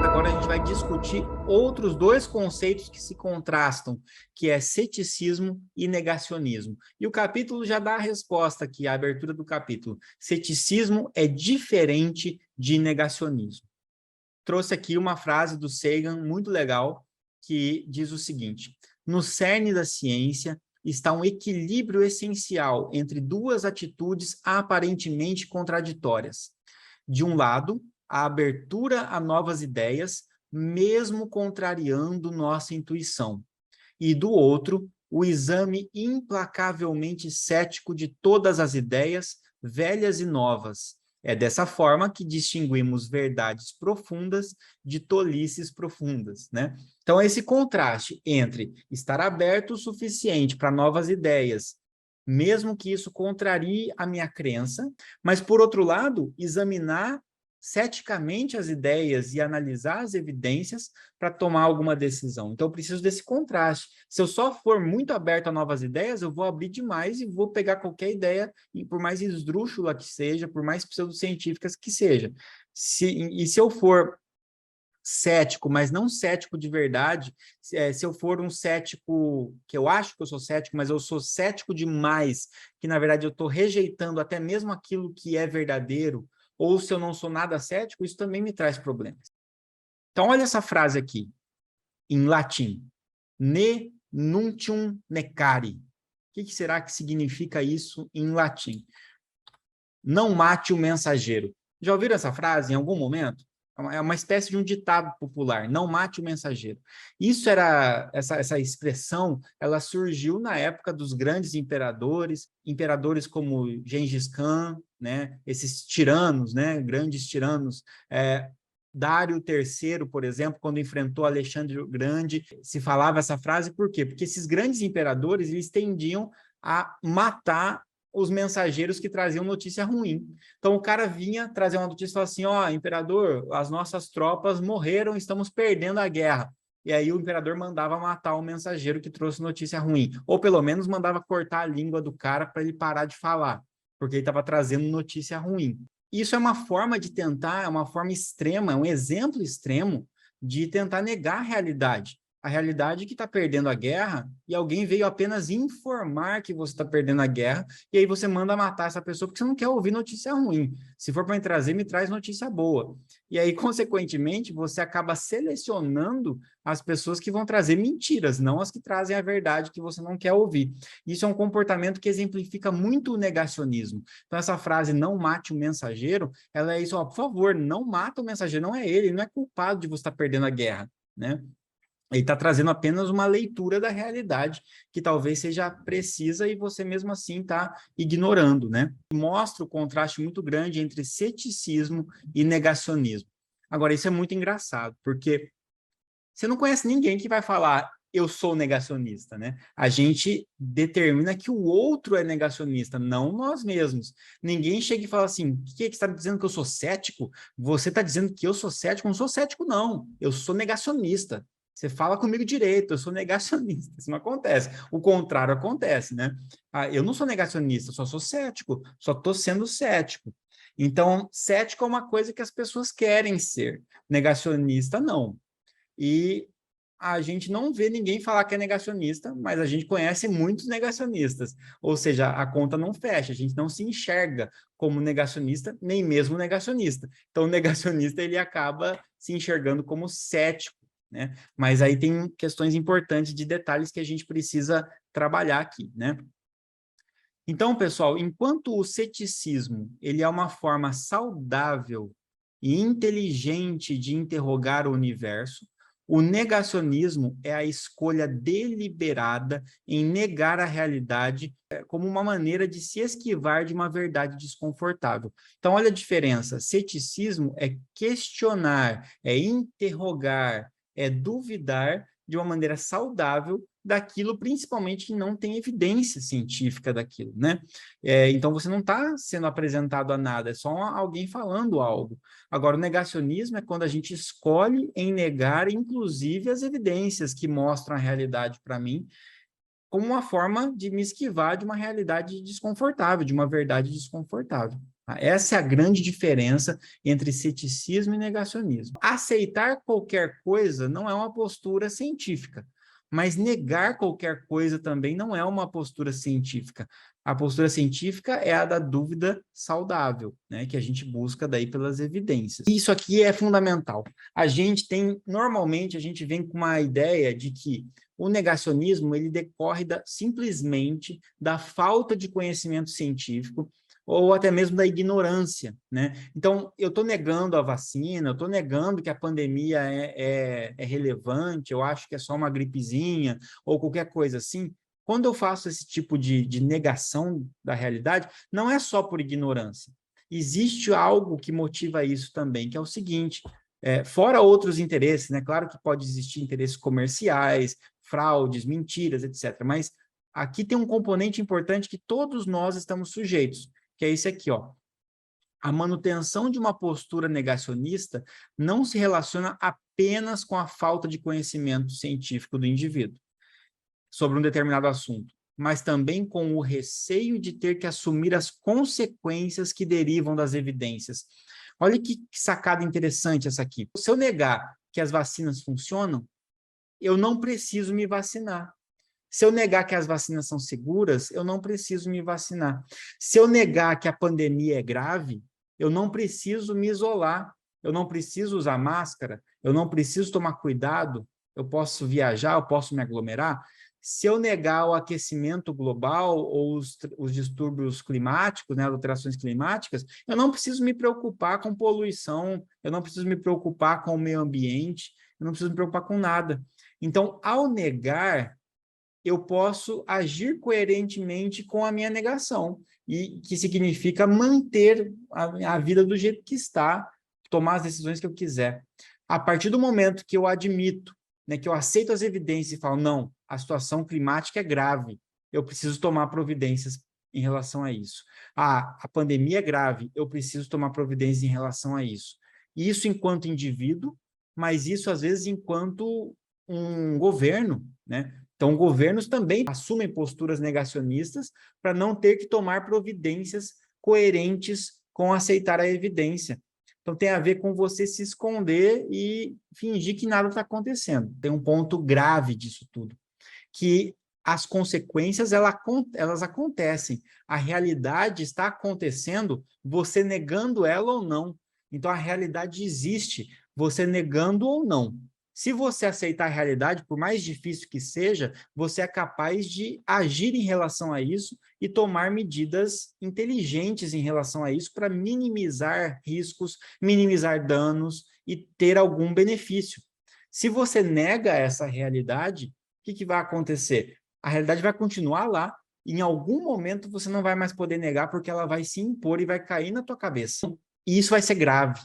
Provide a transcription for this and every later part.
Agora a gente vai discutir outros dois conceitos que se contrastam, que é ceticismo e negacionismo. E o capítulo já dá a resposta aqui, a abertura do capítulo. Ceticismo é diferente de negacionismo. Trouxe aqui uma frase do Sagan muito legal, que diz o seguinte: no cerne da ciência está um equilíbrio essencial entre duas atitudes aparentemente contraditórias. De um lado, a abertura a novas ideias, mesmo contrariando nossa intuição. E do outro, o exame implacavelmente cético de todas as ideias, velhas e novas. É dessa forma que distinguimos verdades profundas de tolices profundas, né? Então, esse contraste entre estar aberto o suficiente para novas ideias, mesmo que isso contrarie a minha crença, mas, por outro lado, examinar ceticamente as ideias e analisar as evidências para tomar alguma decisão. Então, eu preciso desse contraste. Se eu só for muito aberto a novas ideias, eu vou abrir demais e vou pegar qualquer ideia, por mais esdrúxula que seja, por mais pseudocientíficas que seja. Se eu for cético, mas não cético de verdade, se eu for um cético, que eu acho que eu sou cético, mas eu sou cético demais, que na verdade eu estou rejeitando até mesmo aquilo que é verdadeiro, ou se eu não sou nada cético, isso também me traz problemas. Então, olha essa frase aqui, em latim. Ne nuntium necari. O que será que significa isso em latim? Não mate o mensageiro. Já ouviram essa frase em algum momento? É uma espécie de um ditado popular, não mate o mensageiro. Isso era, essa expressão, ela surgiu na época dos grandes imperadores como Gengis Khan, né? Esses tiranos, né? Grandes tiranos, Dário III, por exemplo, quando enfrentou Alexandre o Grande, se falava essa frase, por quê? Porque esses grandes imperadores, eles tendiam a matar os mensageiros que traziam notícia ruim. Então, o cara vinha trazer uma notícia e falava assim, ó, imperador, as nossas tropas morreram, estamos perdendo a guerra. E aí o imperador mandava matar o mensageiro que trouxe notícia ruim. Ou pelo menos mandava cortar a língua do cara para ele parar de falar, porque ele estava trazendo notícia ruim. Isso é uma forma de tentar, é uma forma extrema, é um exemplo extremo de tentar negar a realidade. A realidade é que está perdendo a guerra e alguém veio apenas informar que você está perdendo a guerra e aí você manda matar essa pessoa porque você não quer ouvir notícia ruim. Se for para me trazer, me traz notícia boa. E aí, consequentemente, você acaba selecionando as pessoas que vão trazer mentiras, não as que trazem a verdade que você não quer ouvir. Isso é um comportamento que exemplifica muito o negacionismo. Então, essa frase, não mate o mensageiro, ela é isso, ó, por favor, não mata o mensageiro, não é ele não é culpado de você estar perdendo a guerra, né? Ele está trazendo apenas uma leitura da realidade que talvez seja precisa e você mesmo assim está ignorando, né? Mostra o contraste muito grande entre ceticismo e negacionismo. Agora, isso é muito engraçado, porque você não conhece ninguém que vai falar eu sou negacionista, né? A gente determina que o outro é negacionista, não nós mesmos. Ninguém chega e fala assim, o que você está dizendo que eu sou cético? Você está dizendo que eu sou cético? Eu não sou cético, não. Eu sou negacionista. Você fala comigo direito, eu sou negacionista. Isso não acontece. O contrário acontece, né? Eu não sou negacionista, só sou cético. Só estou sendo cético. Então, cético é uma coisa que as pessoas querem ser. Negacionista, não. E a gente não vê ninguém falar que é negacionista, mas a gente conhece muitos negacionistas. Ou seja, a conta não fecha, a gente não se enxerga como negacionista, nem mesmo negacionista. Então, o negacionista ele acaba se enxergando como cético, né? Mas aí tem questões importantes de detalhes que a gente precisa trabalhar aqui, né? Então, pessoal, enquanto o ceticismo ele é uma forma saudável e inteligente de interrogar o universo, o negacionismo é a escolha deliberada em negar a realidade como uma maneira de se esquivar de uma verdade desconfortável. Então, olha a diferença. Ceticismo é questionar, é interrogar, é duvidar de uma maneira saudável daquilo, principalmente que não tem evidência científica daquilo, né? Então, você não está sendo apresentado a nada, é só alguém falando algo. Agora, o negacionismo é quando a gente escolhe em negar, inclusive, as evidências que mostram a realidade para mim, como uma forma de me esquivar de uma realidade desconfortável, de uma verdade desconfortável. Tá? Essa é a grande diferença entre ceticismo e negacionismo. Aceitar qualquer coisa não é uma postura científica, mas negar qualquer coisa também não é uma postura científica. A postura científica é a da dúvida saudável, né, que a gente busca daí pelas evidências. Isso aqui é fundamental. Normalmente, a gente vem com uma ideia de que o negacionismo ele decorre simplesmente da falta de conhecimento científico ou até mesmo da ignorância, né? Então, eu estou negando a vacina, eu estou negando que a pandemia é relevante, eu acho que é só uma gripezinha ou qualquer coisa assim. Quando eu faço esse tipo de negação da realidade, não é só por ignorância. Existe algo que motiva isso também, que é o seguinte, fora outros interesses, né? Claro que pode existir interesses comerciais, fraudes, mentiras, etc. Mas aqui tem um componente importante que todos nós estamos sujeitos, que é esse aqui, ó. A manutenção de uma postura negacionista não se relaciona apenas com a falta de conhecimento científico do indivíduo sobre um determinado assunto, mas também com o receio de ter que assumir as consequências que derivam das evidências. Olha que sacada interessante essa aqui. Se eu negar que as vacinas funcionam, eu não preciso me vacinar. Se eu negar que as vacinas são seguras, eu não preciso me vacinar. Se eu negar que a pandemia é grave, eu não preciso me isolar, eu não preciso usar máscara, eu não preciso tomar cuidado, eu posso viajar, eu posso me aglomerar. Se eu negar o aquecimento global ou os distúrbios climáticos, né, as alterações climáticas, eu não preciso me preocupar com poluição, eu não preciso me preocupar com o meio ambiente, eu não preciso me preocupar com nada. Então, ao negar, eu posso agir coerentemente com a minha negação, e que significa manter a vida do jeito que está, tomar as decisões que eu quiser. A partir do momento que eu admito, né, que eu aceito as evidências e falo, não, a situação climática é grave, eu preciso tomar providências em relação a isso. A pandemia é grave, eu preciso tomar providências em relação a isso. Isso enquanto indivíduo, mas isso às vezes enquanto um governo, né? Então, governos também assumem posturas negacionistas para não ter que tomar providências coerentes com aceitar a evidência. Então, tem a ver com você se esconder e fingir que nada está acontecendo. Tem um ponto grave disso tudo, que as consequências elas acontecem. A realidade está acontecendo, você negando ela ou não. Então, a realidade existe, você negando ou não. Se você aceitar a realidade, por mais difícil que seja, você é capaz de agir em relação a isso e tomar medidas inteligentes em relação a isso para minimizar riscos, minimizar danos e ter algum benefício. Se você nega essa realidade, o que vai acontecer? A realidade vai continuar lá, e em algum momento você não vai mais poder negar porque ela vai se impor e vai cair na tua cabeça. E isso vai ser grave.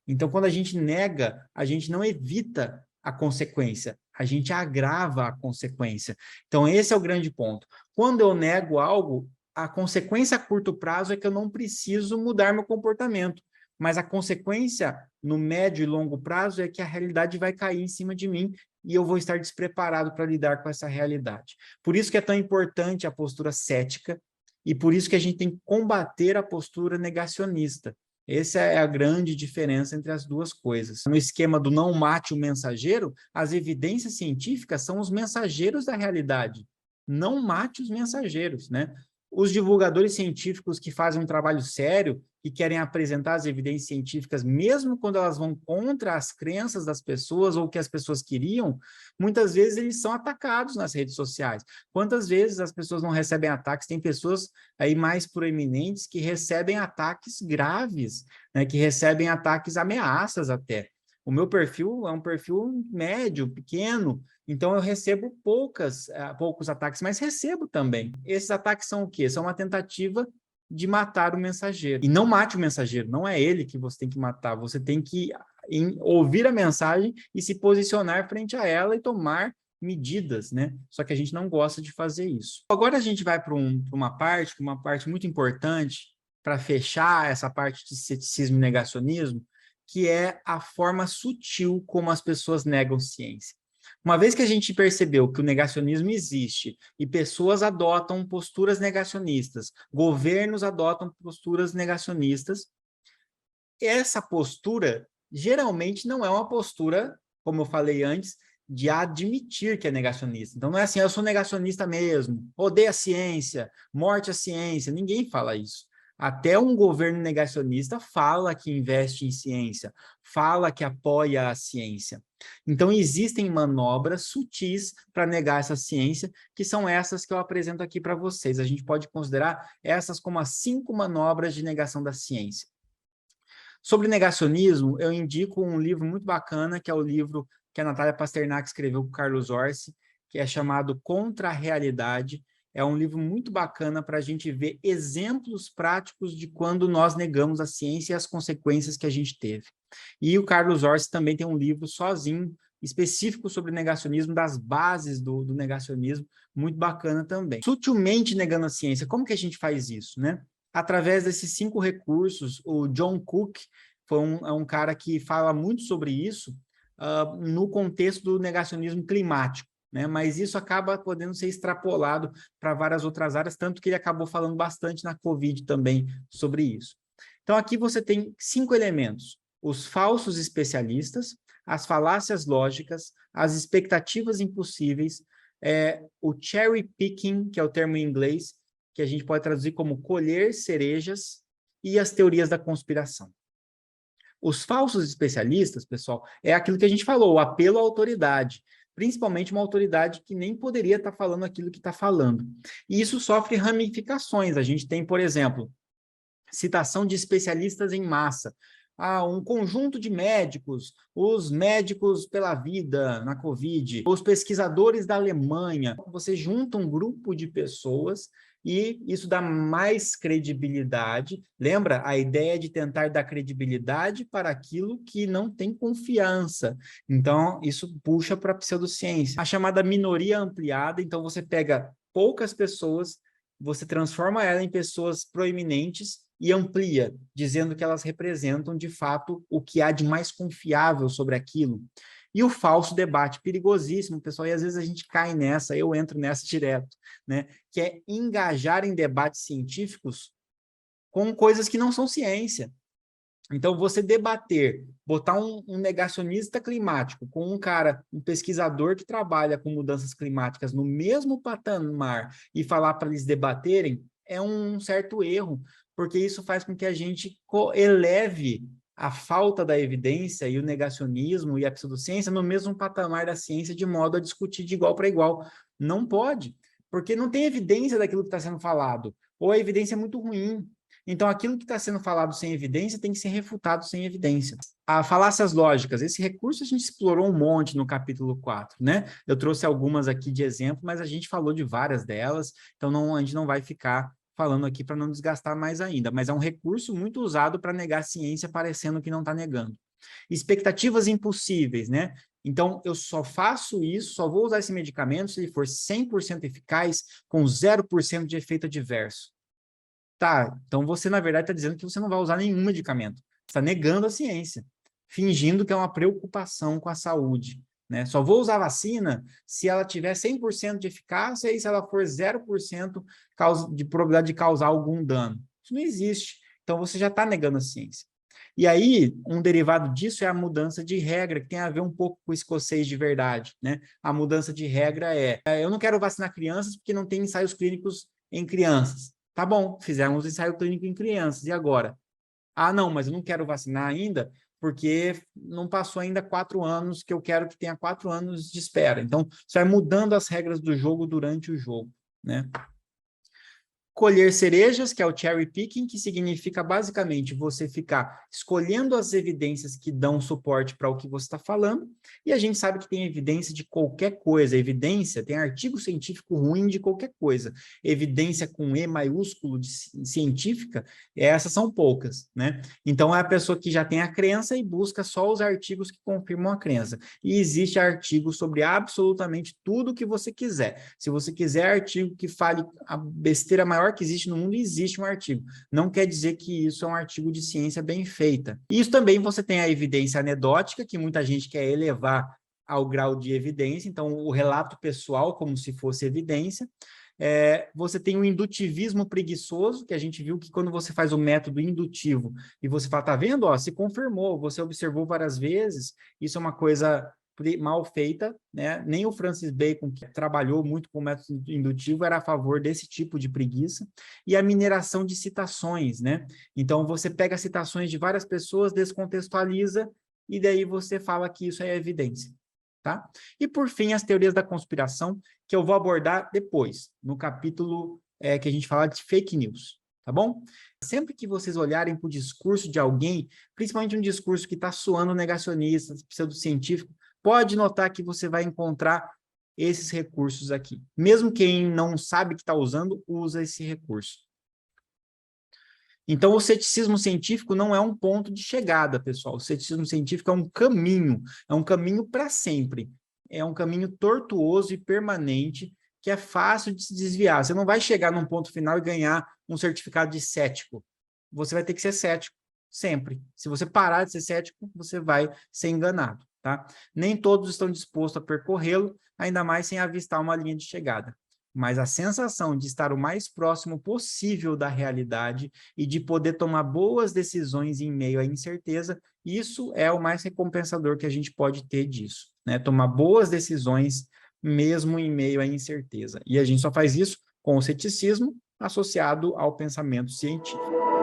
Então, quando a gente nega, a gente não evita a consequência, a gente agrava a consequência. Então, esse é o grande ponto. Quando eu nego algo, a consequência a curto prazo é que eu não preciso mudar meu comportamento, mas a consequência no médio e longo prazo é que a realidade vai cair em cima de mim e eu vou estar despreparado para lidar com essa realidade. Por isso que é tão importante a postura cética e por isso que a gente tem que combater a postura negacionista. Essa é a grande diferença entre as duas coisas. No esquema do não mate o mensageiro, as evidências científicas são os mensageiros da realidade. Não mate os mensageiros, né? Os divulgadores científicos que fazem um trabalho sério e querem apresentar as evidências científicas, mesmo quando elas vão contra as crenças das pessoas ou o que as pessoas queriam, muitas vezes eles são atacados nas redes sociais. Quantas vezes as pessoas não recebem ataques? Tem pessoas aí mais proeminentes que recebem ataques graves, né? Que recebem ataques, ameaças até. O meu perfil é um perfil médio, pequeno, então eu recebo poucos ataques, mas recebo também. Esses ataques são o quê? São uma tentativa de matar o mensageiro. E não mate o mensageiro, não é ele que você tem que matar, você tem que ouvir a mensagem e se posicionar frente a ela e tomar medidas, né? Só que a gente não gosta de fazer isso. Agora a gente vai para uma parte muito importante para fechar essa parte de ceticismo e negacionismo, que é a forma sutil como as pessoas negam ciência. Uma vez que a gente percebeu que o negacionismo existe e pessoas adotam posturas negacionistas, governos adotam posturas negacionistas, essa postura geralmente não é uma postura, como eu falei antes, de admitir que é negacionista. Então não é assim, eu sou negacionista mesmo, odeio a ciência, morte à ciência, ninguém fala isso. Até um governo negacionista fala que investe em ciência, fala que apoia a ciência. Então existem manobras sutis para negar essa ciência, que são essas que eu apresento aqui para vocês. A gente pode considerar essas como as 5 manobras de negação da ciência. Sobre negacionismo, eu indico um livro muito bacana, que é o livro que a Natália Pasternak escreveu com o Carlos Orsi, que é chamado Contra a Realidade. É um livro muito bacana para a gente ver exemplos práticos de quando nós negamos a ciência e as consequências que a gente teve. E o Carlos Orsi também tem um livro sozinho, específico sobre negacionismo, das bases do negacionismo, muito bacana também. Sutilmente negando a ciência, como que a gente faz isso, né? Através desses 5 recursos, o John Cook é um cara que fala muito sobre isso no contexto do negacionismo climático, né? Mas isso acaba podendo ser extrapolado para várias outras áreas, tanto que ele acabou falando bastante na Covid também sobre isso. Então, aqui você tem 5 elementos: os falsos especialistas, as falácias lógicas, as expectativas impossíveis, o cherry picking, que é o termo em inglês, que a gente pode traduzir como colher cerejas, e as teorias da conspiração. Os falsos especialistas, pessoal, é aquilo que a gente falou, o apelo à autoridade, principalmente uma autoridade que nem poderia estar falando aquilo que está falando. E isso sofre ramificações. A gente tem, por exemplo, citação de especialistas em massa. Um conjunto de médicos, os médicos pela vida na Covid, os pesquisadores da Alemanha. Você junta um grupo de pessoas e isso dá mais credibilidade. Lembra a ideia de tentar dar credibilidade para aquilo que não tem confiança. Então, isso puxa para a pseudociência. A chamada minoria ampliada, então você pega poucas pessoas, você transforma ela em pessoas proeminentes e amplia, dizendo que elas representam, de fato, o que há de mais confiável sobre aquilo. E o falso debate, perigosíssimo, pessoal, e às vezes a gente cai nessa, eu entro nessa direto, né? Que é engajar em debates científicos com coisas que não são ciência. Então, você debater, botar um negacionista climático com um cara, um pesquisador que trabalha com mudanças climáticas no mesmo patamar e falar para eles debaterem, é um certo erro, porque isso faz com que a gente eleve a falta da evidência e o negacionismo e a pseudociência no mesmo patamar da ciência, de modo a discutir de igual para igual. Não pode, porque não tem evidência daquilo que está sendo falado, ou a evidência é muito ruim. Então, aquilo que está sendo falado sem evidência tem que ser refutado sem evidência. Falácias lógicas, esse recurso a gente explorou um monte no capítulo 4, né? Eu trouxe algumas aqui de exemplo, mas a gente falou de várias delas, então a gente não vai ficar falando aqui para não desgastar mais ainda, mas é um recurso muito usado para negar a ciência, parecendo que não está negando. Expectativas impossíveis, né? Então, eu só faço isso, só vou usar esse medicamento se ele for 100% eficaz, com 0% de efeito adverso. Tá, então você, na verdade, está dizendo que você não vai usar nenhum medicamento. Você está negando a ciência, fingindo que é uma preocupação com a saúde, né? Só vou usar a vacina se ela tiver 100% de eficácia e se ela for 0% de probabilidade de causar algum dano. Isso não existe. Então, você já está negando a ciência. E aí, um derivado disso é a mudança de regra, que tem a ver um pouco com o escocês de verdade, né? A mudança de regra eu não quero vacinar crianças porque não tem ensaios clínicos em crianças. Tá bom, fizemos ensaio clínico em crianças, e agora? Não, mas eu não quero vacinar ainda, porque não passou ainda 4 anos, que eu quero que tenha 4 anos de espera. Então, você vai mudando as regras do jogo durante o jogo, né? Colher cerejas, que é o cherry picking, que significa basicamente você ficar escolhendo as evidências que dão suporte para o que você está falando, e a gente sabe que tem evidência de qualquer coisa. Evidência, tem artigo científico ruim de qualquer coisa. Evidência com E maiúsculo de científica, essas são poucas, né? Então é a pessoa que já tem a crença e busca só os artigos que confirmam a crença. E existe artigo sobre absolutamente tudo que você quiser. Se você quiser artigo que fale a besteira maior que existe no mundo, existe um artigo. Não quer dizer que isso é um artigo de ciência bem feita. Isso também você tem a evidência anedótica, que muita gente quer elevar ao grau de evidência, então o relato pessoal como se fosse evidência. Você tem o indutivismo preguiçoso, que a gente viu que quando você faz o método indutivo e você fala, tá vendo? Ó, se confirmou, você observou várias vezes, isso é uma coisa mal feita, né? Nem o Francis Bacon, que trabalhou muito com o método indutivo, era a favor desse tipo de preguiça. E a mineração de citações, né? Então, você pega citações de várias pessoas, descontextualiza, e daí você fala que isso é evidência, tá? E, por fim, as teorias da conspiração, que eu vou abordar depois, no capítulo que a gente fala de fake news, tá bom? Sempre que vocês olharem para o discurso de alguém, principalmente um discurso que está soando negacionista, pseudocientífico, pode notar que você vai encontrar esses recursos aqui. Mesmo quem não sabe que está usando, usa esse recurso. Então, o ceticismo científico não é um ponto de chegada, pessoal. O ceticismo científico é um caminho para sempre. É um caminho tortuoso e permanente, que é fácil de se desviar. Você não vai chegar num ponto final e ganhar um certificado de cético. Você vai ter que ser cético, sempre. Se você parar de ser cético, você vai ser enganado, tá? Nem todos estão dispostos a percorrê-lo, ainda mais sem avistar uma linha de chegada. Mas a sensação de estar o mais próximo possível da realidade e de poder tomar boas decisões em meio à incerteza, isso é o mais recompensador que a gente pode ter disso, né? Tomar boas decisões mesmo em meio à incerteza. E a gente só faz isso com o ceticismo associado ao pensamento científico.